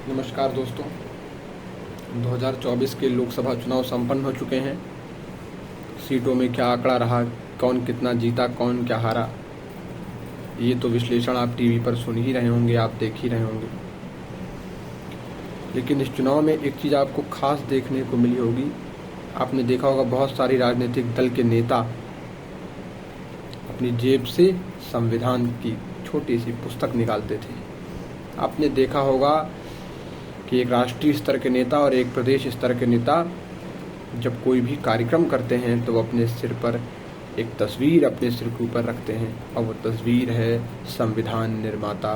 नमस्कार दोस्तों। 2024 के लोकसभा चुनाव संपन्न हो चुके हैं। सीटों में क्या आंकड़ा रहा, कौन कितना जीता, कौन क्या हारा, ये तो विश्लेषण आप टीवी पर सुन ही रहे होंगे, आप देख ही रहे होंगे। लेकिन इस चुनाव में एक चीज़ आपको खास देखने को मिली होगी। आपने देखा होगा बहुत सारी राजनीतिक दल के नेता अपनी जेब से संविधान की छोटी सी पुस्तक निकालते थे। आपने देखा होगा कि एक राष्ट्रीय स्तर के नेता और एक प्रदेश स्तर के नेता जब कोई भी कार्यक्रम करते हैं तो वो अपने सिर पर एक तस्वीर अपने सिर के ऊपर रखते हैं, और वो तस्वीर है संविधान निर्माता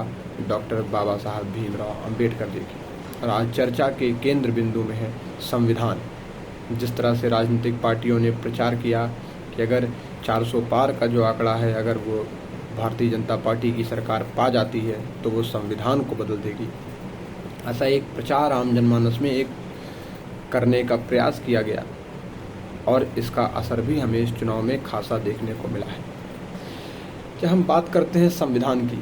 डॉक्टर बाबा साहब भीमराव अंबेडकर जी की। और आज चर्चा के केंद्र बिंदु में है संविधान। जिस तरह से राजनीतिक पार्टियों ने प्रचार किया कि अगर 400 पार का जो आंकड़ा है, अगर वो भारतीय जनता पार्टी की सरकार पा जाती है तो वो संविधान को बदल देगी, ऐसा एक प्रचार आम जनमानस में एक करने का प्रयास किया गया, और इसका असर भी हमें इस चुनाव में खासा देखने को मिला है। जब हम बात करते हैं संविधान की,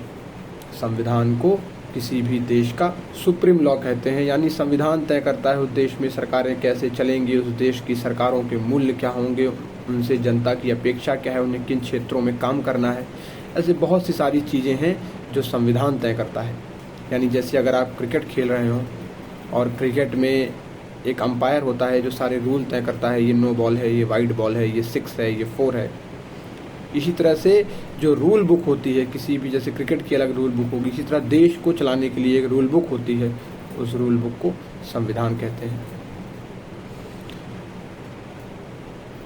संविधान को किसी भी देश का सुप्रीम लॉ कहते हैं, यानी संविधान तय करता है उस देश में सरकारें कैसे चलेंगी, उस देश की सरकारों के मूल्य क्या होंगे, उनसे जनता की अपेक्षा क्या है, उन्हें किन क्षेत्रों में काम करना है। ऐसे बहुत सी सारी चीज़ें हैं जो संविधान तय करता है। यानी जैसे अगर आप क्रिकेट खेल रहे हो और क्रिकेट में एक अंपायर होता है जो सारे रूल तय करता है, ये नो बॉल है, ये वाइड बॉल है, ये 6 है, ये 4 है। इसी तरह से जो रूल बुक होती है किसी भी, जैसे क्रिकेट की अलग रूल बुक होगी, इसी तरह देश को चलाने के लिए एक रूल बुक होती है, उस रूल बुक को संविधान कहते हैं।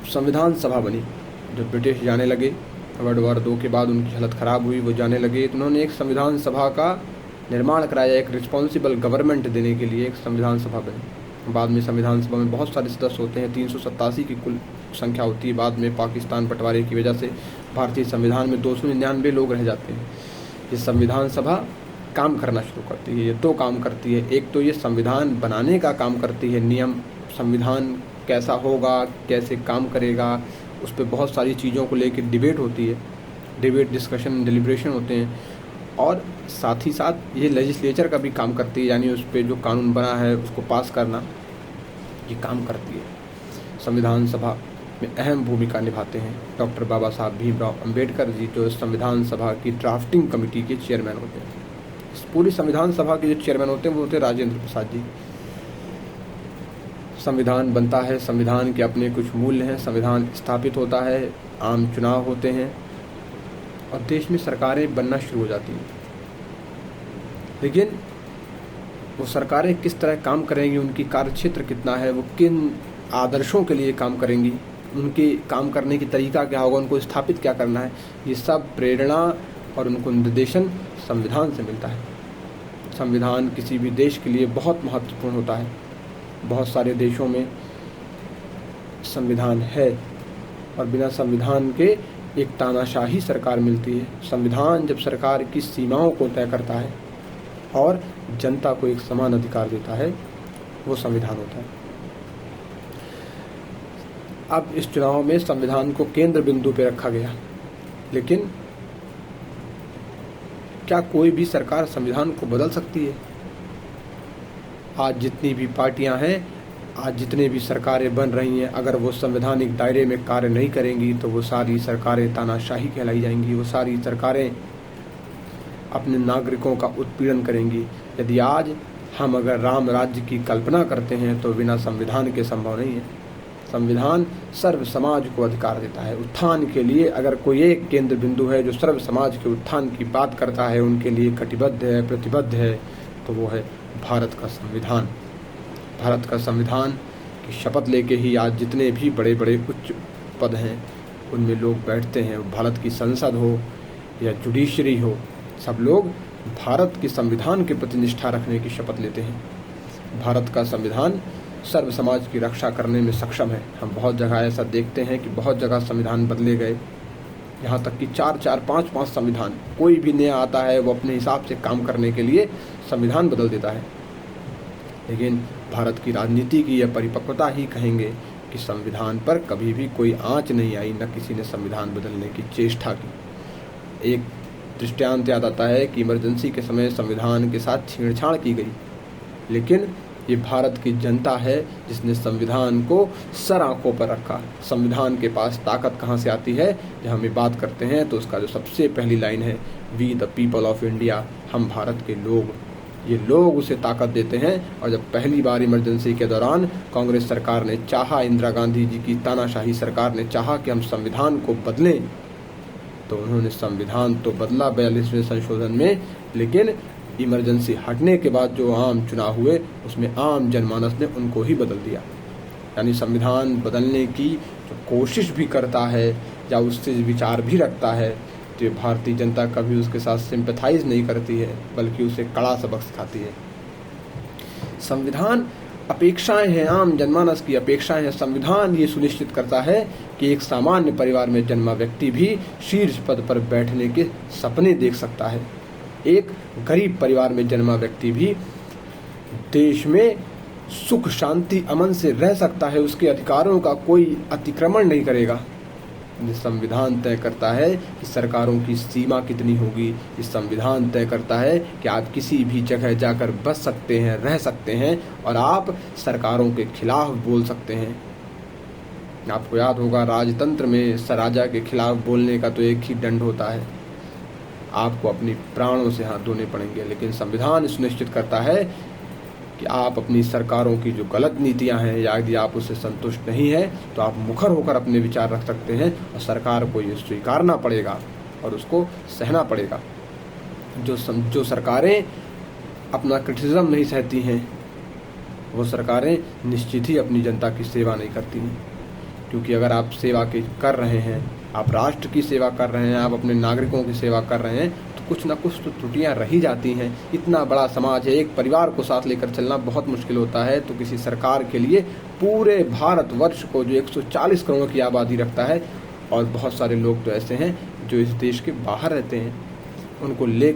संविधान सभा बनी जब ब्रिटिश जाने लगे, वर्ल्ड वॉर 2 के बाद उनकी हालत ख़राब हुई, वो जाने लगे, तो उन्होंने एक संविधान सभा का निर्माण कराया। एक रिस्पॉन्सिबल गवर्नमेंट देने के लिए एक संविधान सभा बनी। बाद में संविधान सभा में बहुत सारे सदस्य होते हैं, 387 की कुल संख्या होती है। बाद में पाकिस्तान बंटवारे की वजह से भारतीय संविधान में 299 लोग रह जाते हैं। ये संविधान सभा काम करना शुरू करती है। ये 2 काम करती है। एक तो ये संविधान बनाने का काम करती है, नियम, संविधान कैसा होगा, कैसे काम करेगा, उस पर बहुत सारी चीज़ों को लेकर डिबेट होती है, डिबेट, डिस्कशन, डिलिब्रेशन होते हैं। और साथ ही साथ ये लेजिस्लेचर का भी काम करती है, यानी उस पर जो कानून बना है उसको पास करना, ये काम करती है। संविधान सभा में अहम भूमिका निभाते हैं डॉक्टर बाबा साहब भीमराव अंबेडकर जी, जो संविधान सभा की ड्राफ्टिंग कमेटी के चेयरमैन होते हैं। इस पूरी संविधान सभा के जो चेयरमैन होते हैं वो होते हैं राजेंद्र प्रसाद जी। संविधान बनता है, संविधान के अपने कुछ मूल्य हैं, संविधान स्थापित होता है, आम चुनाव होते हैं और देश में सरकारें बनना शुरू हो जाती हैं। लेकिन वो सरकारें किस तरह काम करेंगी, उनकी कार्यक्षेत्र कितना है, वो किन आदर्शों के लिए काम करेंगी, उनके काम करने की तरीका क्या होगा, उनको स्थापित क्या करना है, ये सब प्रेरणा और उनको निर्देशन संविधान से मिलता है। संविधान किसी भी देश के लिए बहुत महत्वपूर्ण होता है। बहुत सारे देशों में संविधान है और बिना संविधान के एक तानाशाही सरकार मिलती है। संविधान जब सरकार की सीमाओं को तय करता है और जनता को एक समान अधिकार देता है, वो संविधान होता है। अब इस चुनाव में संविधान को केंद्र बिंदु पे रखा गया, लेकिन क्या कोई भी सरकार संविधान को बदल सकती है? आज जितनी भी पार्टियां हैं, आज जितने भी सरकारें बन रही हैं, अगर वो संवैधानिक दायरे में कार्य नहीं करेंगी तो वो सारी सरकारें तानाशाही कहलाई जाएंगी। वो सारी सरकारें अपने नागरिकों का उत्पीड़न करेंगी। यदि आज हम अगर राम राज्य की कल्पना करते हैं तो बिना संविधान के संभव नहीं है। संविधान सर्व समाज को अधिकार देता है उत्थान के लिए। अगर कोई एक केंद्र बिंदु है जो सर्व समाज के उत्थान की बात करता है, उनके लिए कटिबद्ध है, प्रतिबद्ध है, तो वो है भारत का संविधान। भारत का संविधान की शपथ लेके ही आज जितने भी बड़े बड़े उच्च पद हैं उनमें लोग बैठते हैं। भारत की संसद हो या जुडिशरी हो, सब लोग भारत के संविधान के प्रति निष्ठा रखने की शपथ लेते हैं। भारत का संविधान सर्व समाज की रक्षा करने में सक्षम है। हम बहुत जगह ऐसा देखते हैं कि बहुत जगह संविधान बदले गए, यहाँ तक कि 4-4, 5-5 संविधान, कोई भी नया आता है वो अपने हिसाब से काम करने के लिए संविधान बदल देता है। लेकिन भारत की राजनीति की यह परिपक्वता ही कहेंगे कि संविधान पर कभी भी कोई आंच नहीं आई, न किसी ने संविधान बदलने की चेष्टा की। एक दृष्टांत याद आता है कि इमरजेंसी के समय संविधान के साथ छेड़छाड़ की गई। लेकिन ये भारत की जनता है जिसने संविधान को सर आंखों पर रखा। संविधान के पास ताकत कहाँ से आती है? जब हम ये बात करते हैं तो उसका जो सबसे पहली लाइन है, we the people of India, हम भारत के लोग, ये लोग उसे ताकत देते हैं। और जब पहली बार इमरजेंसी के दौरान कांग्रेस सरकार ने चाहा, इंदिरा गांधी जी की तानाशाही सरकार ने चाहा कि हम संविधान को बदलें, तो उन्होंने संविधान तो बदला 42वें संशोधन में, लेकिन इमरजेंसी हटने के बाद जो आम चुनाव हुए उसमें आम जनमानस ने उनको ही बदल दिया। यानी संविधान बदलने की जो कोशिश भी करता है या उससे विचार भी रखता है, तो भारतीय जनता कभी उसके साथ सिंपैथाइज नहीं करती है, बल्कि उसे कड़ा सबक सिखाती है। संविधान अपेक्षाएं हैं, आम जनमानस की अपेक्षाएं हैं। संविधान ये सुनिश्चित करता है कि एक सामान्य परिवार में जन्मा व्यक्ति भी शीर्ष पद पर बैठने के सपने देख सकता है। एक गरीब परिवार में जन्मा व्यक्ति भी देश में सुख, शांति, अमन से रह सकता है। उसके अधिकारों का कोई अतिक्रमण नहीं करेगा। संविधान तय करता है कि सरकारों की सीमा कितनी होगी। इस संविधान तय करता है कि आप किसी भी जगह जाकर बस सकते हैं, रह सकते हैं, और आप सरकारों के खिलाफ बोल सकते हैं। आपको याद होगा, राजतंत्र में राजा के खिलाफ बोलने का तो एक ही दंड होता है, आपको अपनी प्राणों से हाथ धोने पड़ेंगे। लेकिन संविधान सुनिश्चित करता है कि आप अपनी सरकारों की जो गलत नीतियां हैं, या यदि आप उससे संतुष्ट नहीं है तो आप मुखर होकर अपने विचार रख सकते हैं, और सरकार को ये स्वीकारना पड़ेगा और उसको सहना पड़ेगा। जो सरकारें अपना क्रिटिसिज्म नहीं सहती हैं, वो सरकारें निश्चित ही अपनी जनता की सेवा नहीं करती हैं। क्योंकि अगर आप सेवा कर रहे हैं, आप राष्ट्र की सेवा कर रहे हैं, आप अपने नागरिकों की सेवा कर रहे हैं, तो कुछ ना कुछ तो त्रुटियां रही जाती हैं। इतना बड़ा समाज है, एक परिवार को साथ लेकर चलना बहुत मुश्किल होता है, तो किसी सरकार के लिए पूरे भारतवर्ष को, जो 140 करोड़ की आबादी रखता है, और बहुत सारे लोग तो ऐसे हैं जो इस देश के बाहर रहते हैं, उनको लेकर